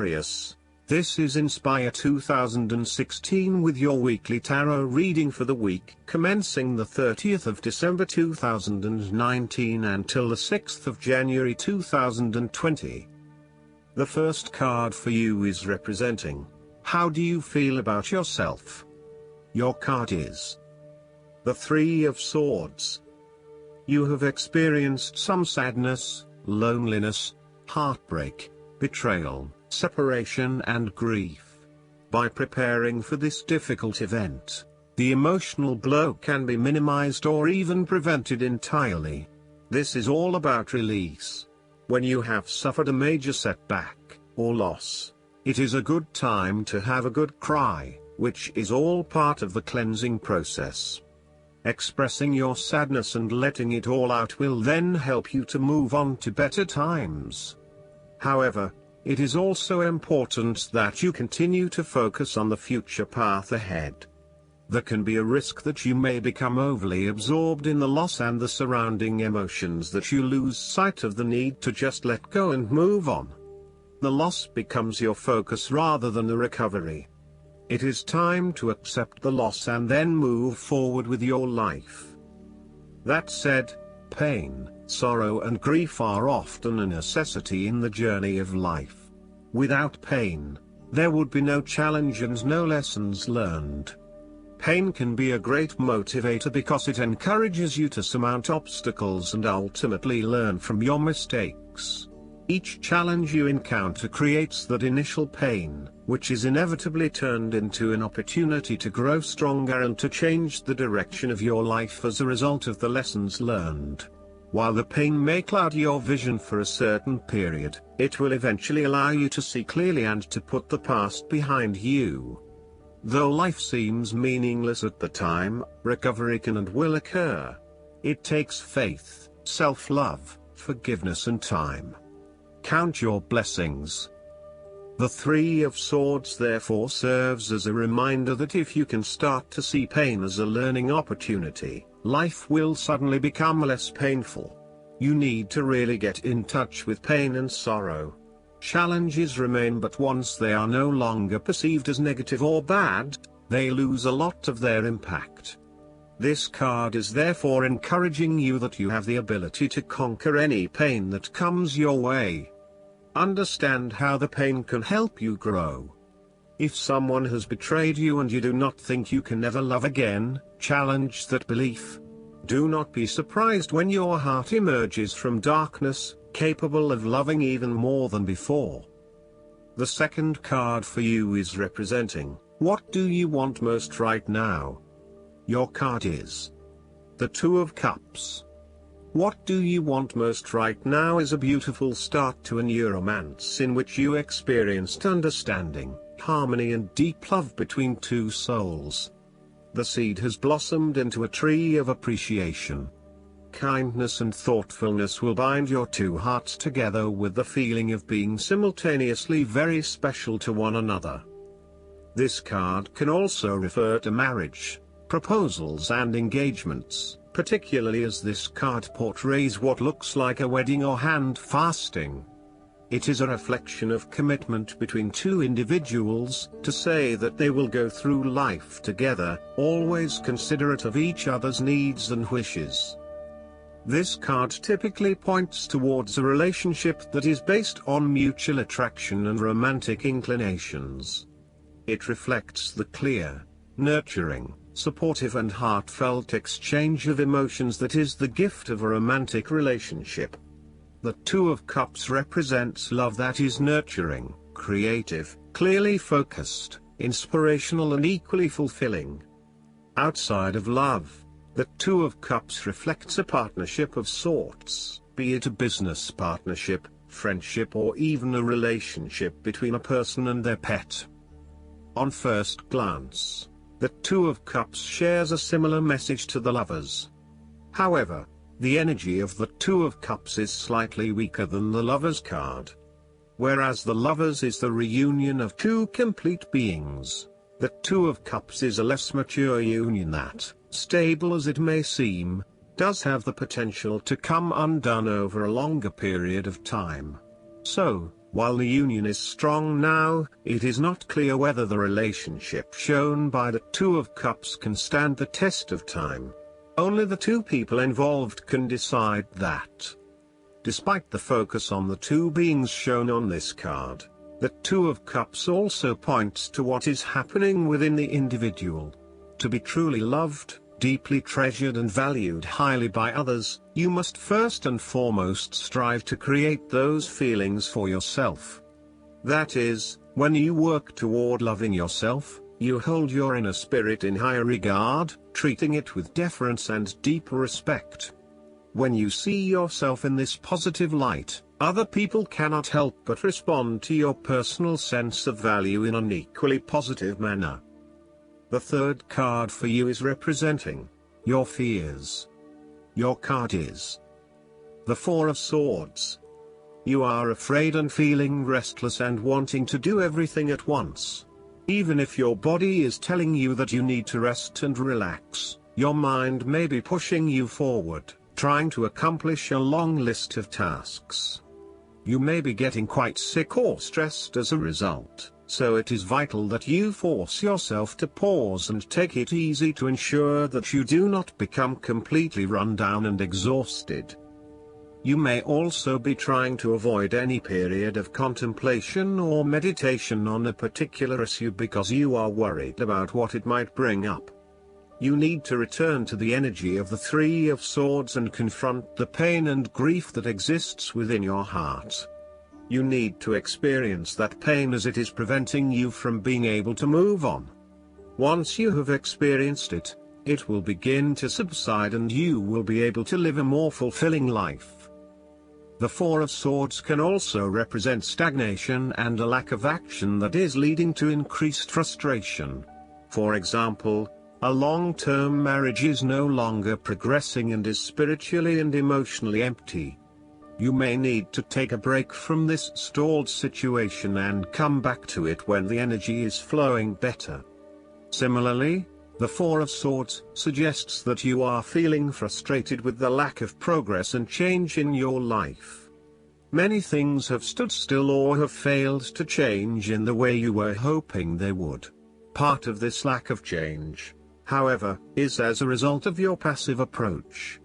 Aquarius. This is Inspire 2016 with your weekly tarot reading for the week commencing the 30th of December 2019 until the 6th of January 2020. The first card for you is representing, how do you feel about yourself? Your card is the Three of Swords. You have experienced some sadness, loneliness, heartbreak, betrayal, separation and grief. By preparing for this difficult event, the emotional blow can be minimized or even prevented entirely. This is all about release. When you have suffered a major setback, or loss, it is a good time to have a good cry, which is all part of the cleansing process. Expressing your sadness and letting it all out will then help you to move on to better times. However, it is also important that you continue to focus on the future path ahead. There can be a risk that you may become overly absorbed in the loss and the surrounding emotions that you lose sight of the need to just let go and move on. The loss becomes your focus rather than the recovery. It is time to accept the loss and then move forward with your life. That said, pain, sorrow and grief are often a necessity in the journey of life. Without pain, there would be no challenge and no lessons learned. Pain can be a great motivator because it encourages you to surmount obstacles and ultimately learn from your mistakes. Each challenge you encounter creates that initial pain, which is inevitably turned into an opportunity to grow stronger and to change the direction of your life as a result of the lessons learned. While the pain may cloud your vision for a certain period, it will eventually allow you to see clearly and to put the past behind you. Though life seems meaningless at the time, recovery can and will occur. It takes faith, self-love, forgiveness and time. Count your blessings. The Three of Swords therefore serves as a reminder that if you can start to see pain as a learning opportunity, life will suddenly become less painful. You need to really get in touch with pain and sorrow. Challenges remain, but once they are no longer perceived as negative or bad, they lose a lot of their impact. This card is therefore encouraging you that you have the ability to conquer any pain that comes your way. Understand how the pain can help you grow. If someone has betrayed you and you do not think you can never love again, challenge that belief. Do not be surprised when your heart emerges from darkness, capable of loving even more than before. The second card for you is representing, what do you want most right now? Your card is the Two of Cups. What do you want most right now is a beautiful start to a new romance in which you experienced understanding, harmony and deep love between two souls. The seed has blossomed into a tree of appreciation. Kindness and thoughtfulness will bind your two hearts together with the feeling of being simultaneously very special to one another. This card can also refer to marriage, proposals and engagements, particularly as this card portrays what looks like a wedding or hand fasting. It is a reflection of commitment between two individuals, to say that they will go through life together, always considerate of each other's needs and wishes. This card typically points towards a relationship that is based on mutual attraction and romantic inclinations. It reflects the clear, nurturing, supportive and heartfelt exchange of emotions that is the gift of a romantic relationship. The Two of Cups represents love that is nurturing, creative, clearly focused, inspirational and equally fulfilling. Outside of love, the Two of Cups reflects a partnership of sorts, be it a business partnership, friendship or even a relationship between a person and their pet. On first glance, the Two of Cups shares a similar message to the Lovers. However, the energy of the Two of Cups is slightly weaker than the Lovers card. Whereas the Lovers is the reunion of two complete beings, the Two of Cups is a less mature union that, stable as it may seem, does have the potential to come undone over a longer period of time. So, While the union is strong now, it is not clear whether the relationship shown by the Two of Cups can stand the test of time. Only the two people involved can decide that. Despite the focus on the two beings shown on this card, the Two of Cups also points to what is happening within the individual. To be truly loved, deeply treasured and valued highly by others, you must first and foremost strive to create those feelings for yourself. That is, when you work toward loving yourself, you hold your inner spirit in higher regard, treating it with deference and deep respect. When you see yourself in this positive light, other people cannot help but respond to your personal sense of value in an equally positive manner. The third card for you is representing your fears. Your card is the Four of Swords. You are afraid and feeling restless and wanting to do everything at once. Even if your body is telling you that you need to rest and relax, your mind may be pushing you forward, trying to accomplish a long list of tasks. You may be getting quite sick or stressed as a result, so it is vital that you force yourself to pause and take it easy to ensure that you do not become completely run down and exhausted. You may also be trying to avoid any period of contemplation or meditation on a particular issue because you are worried about what it might bring up. You need to return to the energy of the Three of Swords and confront the pain and grief that exists within your heart. You need to experience that pain as it is preventing you from being able to move on. Once you have experienced it, it will begin to subside and you will be able to live a more fulfilling life. The Four of Swords can also represent stagnation and a lack of action that is leading to increased frustration. For example, a long-term marriage is no longer progressing and is spiritually and emotionally empty. You may need to take a break from this stalled situation and come back to it when the energy is flowing better. Similarly, the Four of Swords suggests that you are feeling frustrated with the lack of progress and change in your life. Many things have stood still or have failed to change in the way you were hoping they would. Part of this lack of change, however, is as a result of your passive approach.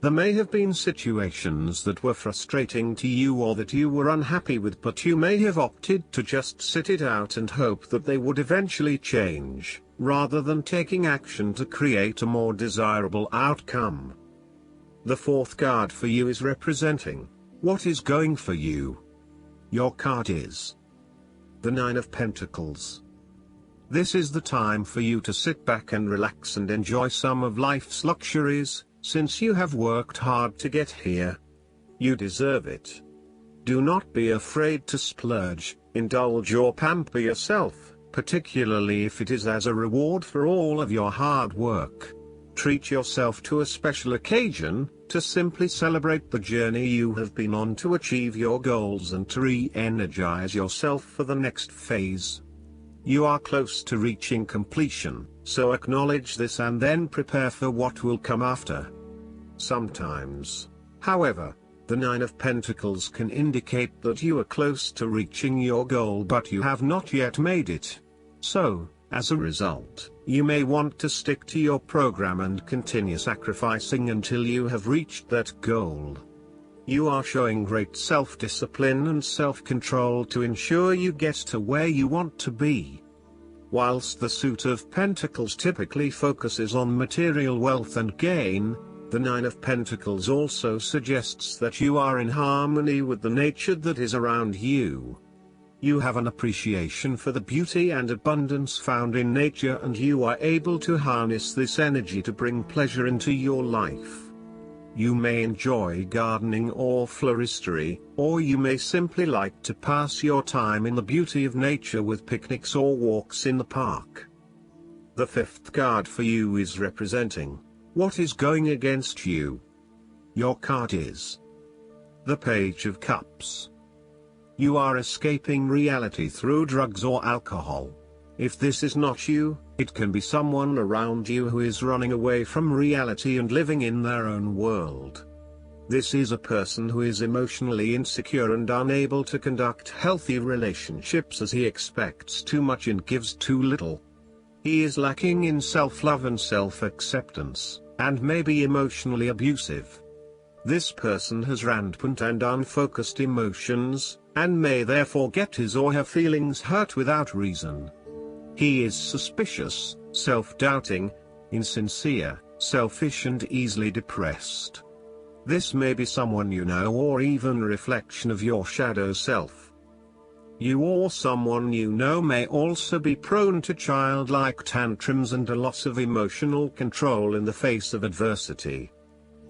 There may have been situations that were frustrating to you or that you were unhappy with, but you may have opted to just sit it out and hope that they would eventually change, rather than taking action to create a more desirable outcome. The fourth card for you is representing what is going for you. Your card is the Nine of Pentacles. This is the time for you to sit back and relax and enjoy some of life's luxuries, since you have worked hard to get here. You deserve it. Do not be afraid to splurge, indulge or pamper yourself, particularly if it is as a reward for all of your hard work. Treat yourself to a special occasion, to simply celebrate the journey you have been on to achieve your goals and to re-energize yourself for the next phase. You are close to reaching completion, so acknowledge this and then prepare for what will come after. Sometimes, however, the Nine of Pentacles can indicate that you are close to reaching your goal but you have not yet made it. So, as a result, you may want to stick to your program and continue sacrificing until you have reached that goal. You are showing great self-discipline and self-control to ensure you get to where you want to be. Whilst the Suit of Pentacles typically focuses on material wealth and gain, the Nine of Pentacles also suggests that you are in harmony with the nature that is around you. You have an appreciation for the beauty and abundance found in nature, and you are able to harness this energy to bring pleasure into your life. You may enjoy gardening or floristry, or you may simply like to pass your time in the beauty of nature with picnics or walks in the park. The fifth card for you is representing what is going against you. Your card is the Page of Cups. You are escaping reality through drugs or alcohol. If this is not you, it can be someone around you who is running away from reality and living in their own world. This is a person who is emotionally insecure and unable to conduct healthy relationships as he expects too much and gives too little. He is lacking in self-love and self-acceptance, and may be emotionally abusive. This person has rampant and unfocused emotions, and may therefore get his or her feelings hurt without reason. He is suspicious, self-doubting, insincere, selfish and easily depressed. This may be someone you know or even a reflection of your shadow self. You or someone you know may also be prone to childlike tantrums and a loss of emotional control in the face of adversity.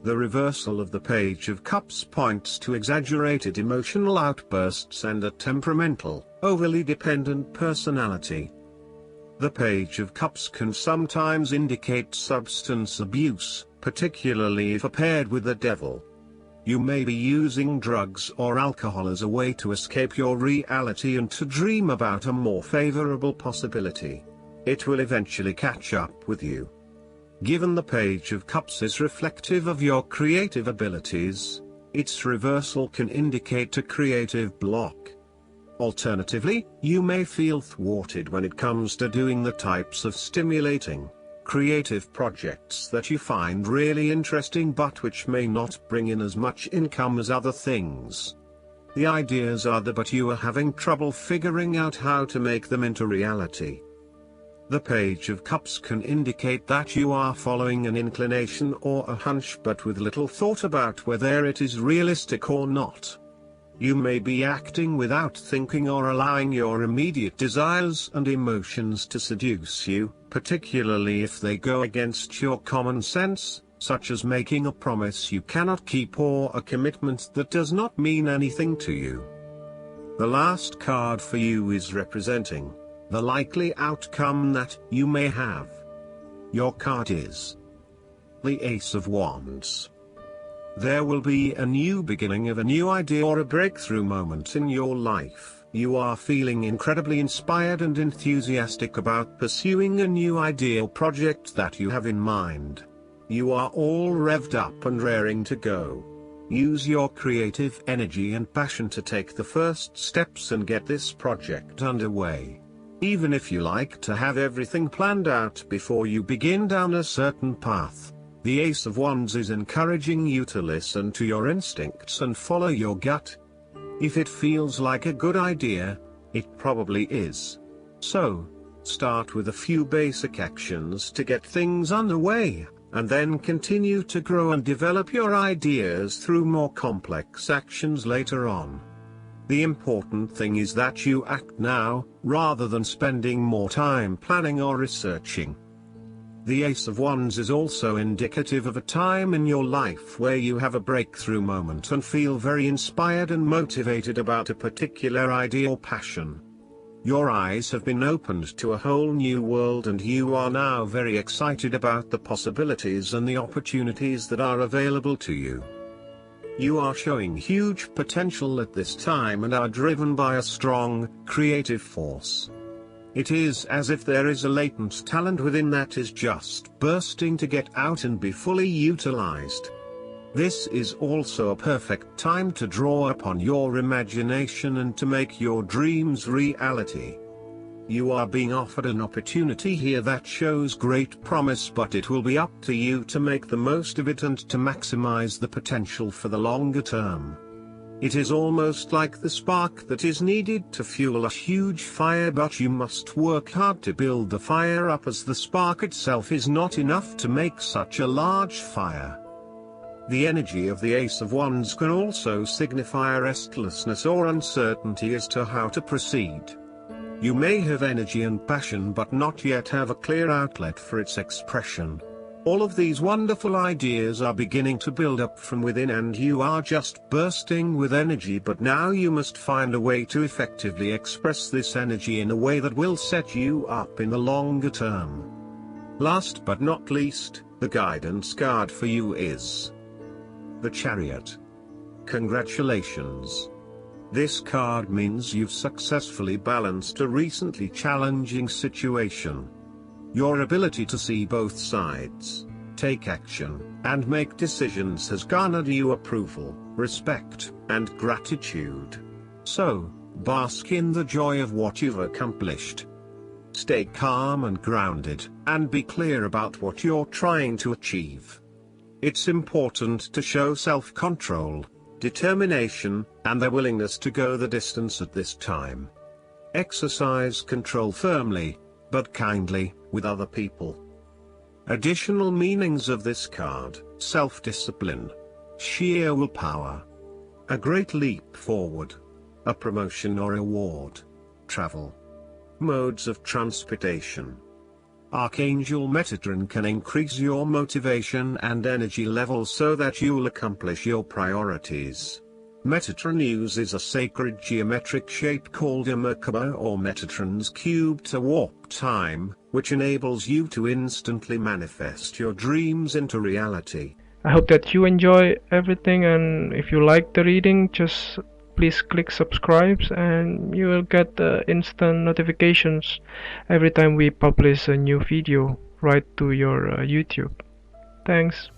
The reversal of the Page of Cups points to exaggerated emotional outbursts and a temperamental, overly dependent personality. The Page of Cups can sometimes indicate substance abuse, particularly if paired with the devil. You may be using drugs or alcohol as a way to escape your reality and to dream about a more favorable possibility. It will eventually catch up with you. Given the Page of Cups is reflective of your creative abilities, its reversal can indicate a creative block. Alternatively, you may feel thwarted when it comes to doing the types of stimulating, creative projects that you find really interesting but which may not bring in as much income as other things. The ideas are there but you are having trouble figuring out how to make them into reality. The Page of Cups can indicate that you are following an inclination or a hunch but with little thought about whether it is realistic or not. You may be acting without thinking or allowing your immediate desires and emotions to seduce you, particularly if they go against your common sense, such as making a promise you cannot keep or a commitment that does not mean anything to you. The last card for you is representing the likely outcome that you may have. Your card is the Ace of Wands. There will be a new beginning of a new idea or a breakthrough moment in your life. You are feeling incredibly inspired and enthusiastic about pursuing a new idea or project that you have in mind. You are all revved up and raring to go. Use your creative energy and passion to take the first steps and get this project underway. Even if you like to have everything planned out before you begin down a certain path, the Ace of Wands is encouraging you to listen to your instincts and follow your gut. If it feels like a good idea, it probably is. So, start with a few basic actions to get things underway, and then continue to grow and develop your ideas through more complex actions later on. The important thing is that you act now, rather than spending more time planning or researching. The Ace of Wands is also indicative of a time in your life where you have a breakthrough moment and feel very inspired and motivated about a particular idea or passion. Your eyes have been opened to a whole new world and you are now very excited about the possibilities and the opportunities that are available to you. You are showing huge potential at this time and are driven by a strong, creative force. It is as if there is a latent talent within that is just bursting to get out and be fully utilized. This is also a perfect time to draw upon your imagination and to make your dreams reality. You are being offered an opportunity here that shows great promise, but it will be up to you to make the most of it and to maximize the potential for the longer term. It is almost like the spark that is needed to fuel a huge fire, but you must work hard to build the fire up, as the spark itself is not enough to make such a large fire. The energy of the Ace of Wands can also signify restlessness or uncertainty as to how to proceed. You may have energy and passion but not yet have a clear outlet for its expression. All of these wonderful ideas are beginning to build up from within and you are just bursting with energy, but now you must find a way to effectively express this energy in a way that will set you up in the longer term. Last but not least, the guidance card for you is the Chariot. Congratulations! This card means you've successfully balanced a recently challenging situation. Your ability to see both sides, take action, and make decisions has garnered you approval, respect, and gratitude. So, bask in the joy of what you've accomplished. Stay calm and grounded, and be clear about what you're trying to achieve. It's important to show self-control, determination, and the willingness to go the distance at this time. Exercise control firmly, but kindly, with other people. Additional meanings of this card: self-discipline, sheer willpower, a great leap forward, a promotion or award, travel, modes of transportation. Archangel Metatron can increase your motivation and energy levels so that you'll accomplish your priorities. Metatron uses a sacred geometric shape called a Merkaba or Metatron's cube to warp time, which enables you to instantly manifest your dreams into reality. I hope that you enjoy everything, and if you like the reading, just please click subscribe and you will get instant notifications every time we publish a new video right to your YouTube. Thanks.